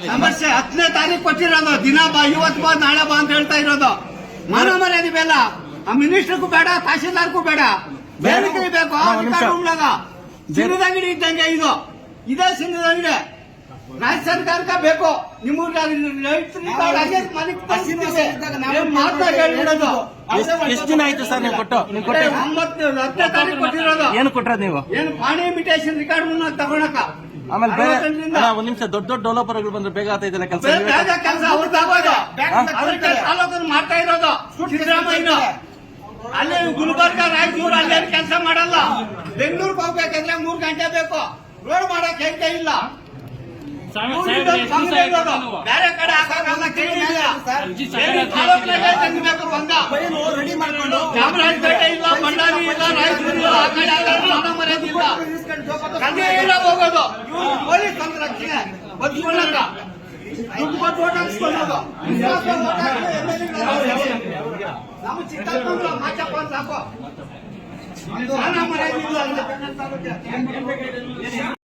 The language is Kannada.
ಸಮಸ್ಯೆ 10ನೇ ತಾರೀಕು ಕೊಟ್ಟಿರೋದು. ದಿನ ಬಾ, ಇವತ್ತು ಬಾ, ನಾಳೆ ಬಾ ಅಂತ ಹೇಳ್ತಾ ಇರೋದು. ಮಾನ ಮರ್ಯಾದೆ ಬೇಡ, ಆ ಮಿನಿಸ್ಟರ್ಗೂ ಬೇಡ, ತಹಶೀಲ್ದಾರ್ಗೂ ಬೇಡ. ಬೇಡಿಕೆ ಬೇಕು. ಸಿಂಧದ ಅಂಗಡಿ ಇದ್ದಂಗೆ ಇದು, ಇದೇ ಸಿಂಧದ ಅಂಗಡಿ. ರಾಜ್ಯ ಸರ್ಕಾರಕ್ಕೆ ಬೇಕು. ನಿಮಗೆ ಎಷ್ಟು ದಿನ ಆಯ್ತು ಸರ್ ನೀವು ಕೊಟ್ಟು? 10ನೇ ತಾರೀಕು ಕೊಟ್ಟಿರೋದು. ಏನು ಕೊಟ್ರದ್ ನೀವು? ಏನು ಪಾಣಿ ಇಮಿಟೇಷನ್ ರಿಕಾರ್ಡ್ ತಗೊಳಕ. ಆಮೇಲೆ ಬೇರೆ ಒಂದ್ ನಿಮಿಷ, ದೊಡ್ಡ ದೊಡ್ಡ ಡೆವಲಪರ್ಗಳು ಬಂದ್ರೆ ಬೇಗ ಆಗ್ತೈತಿಲ್ಲ ಕೆಲಸ. ಕೆಲಸ ಅವ್ರದ್ದಾಗೋದು, ತಾಲೂಕನ್ನು ಮಾಡ್ತಾ ಇರೋದು ಸಿದ್ದರಾಮಯ್ಯ. ಅಲ್ಲೇ ಗುಲ್ಬರ್ಗ, ರಾಯಚೂರು ಅಲ್ಲೇ ಕೆಲಸ ಮಾಡಲ್ಲ. ಬೆಂಗಳೂರಿಗೆ ಹೋಗ್ಬೇಕಂದ್ರೆ 3 ಗಂಟೆ ಬೇಕು. ರೋಡ್ ಮಾಡಕ್ ಹೇಳ್ತಾ ಇಲ್ಲ. ಬೇರೆ ಕಡೆ ಹಾಕಲ್ಲ. ಚಾಮರಾಜಪೇಟೆ ಇಲ್ಲ, ಬಳ್ಳಾರಿ ಇಲ್ಲ, ರಾಯಚೂರು ಇಲ್ಲ, ಆ ಕಡೆ ಮರ್ಯಾದಿಲ್ಲ. ಕಲ್ಯಾಣ ಹೋಗೋದು ಪೊಲೀಸ್ ರಕ್ಷಣೆ ಬದುಕೊಳ್ಳಕ ದುಡ್ಡು ಕೊಟ್ಟು ಓಟ್ ಹಾಕ್ಸ್ಕೊಳ್ಳೋದು. ನಮ್ಮ ಚಿಕ್ಕಪ್ಪಂದ್ರು ಮಾಚಪ್ಪ ಅಂತ ಸಾಕು. ಮರ್ಯಾದೆ ಇಲ್ಲ.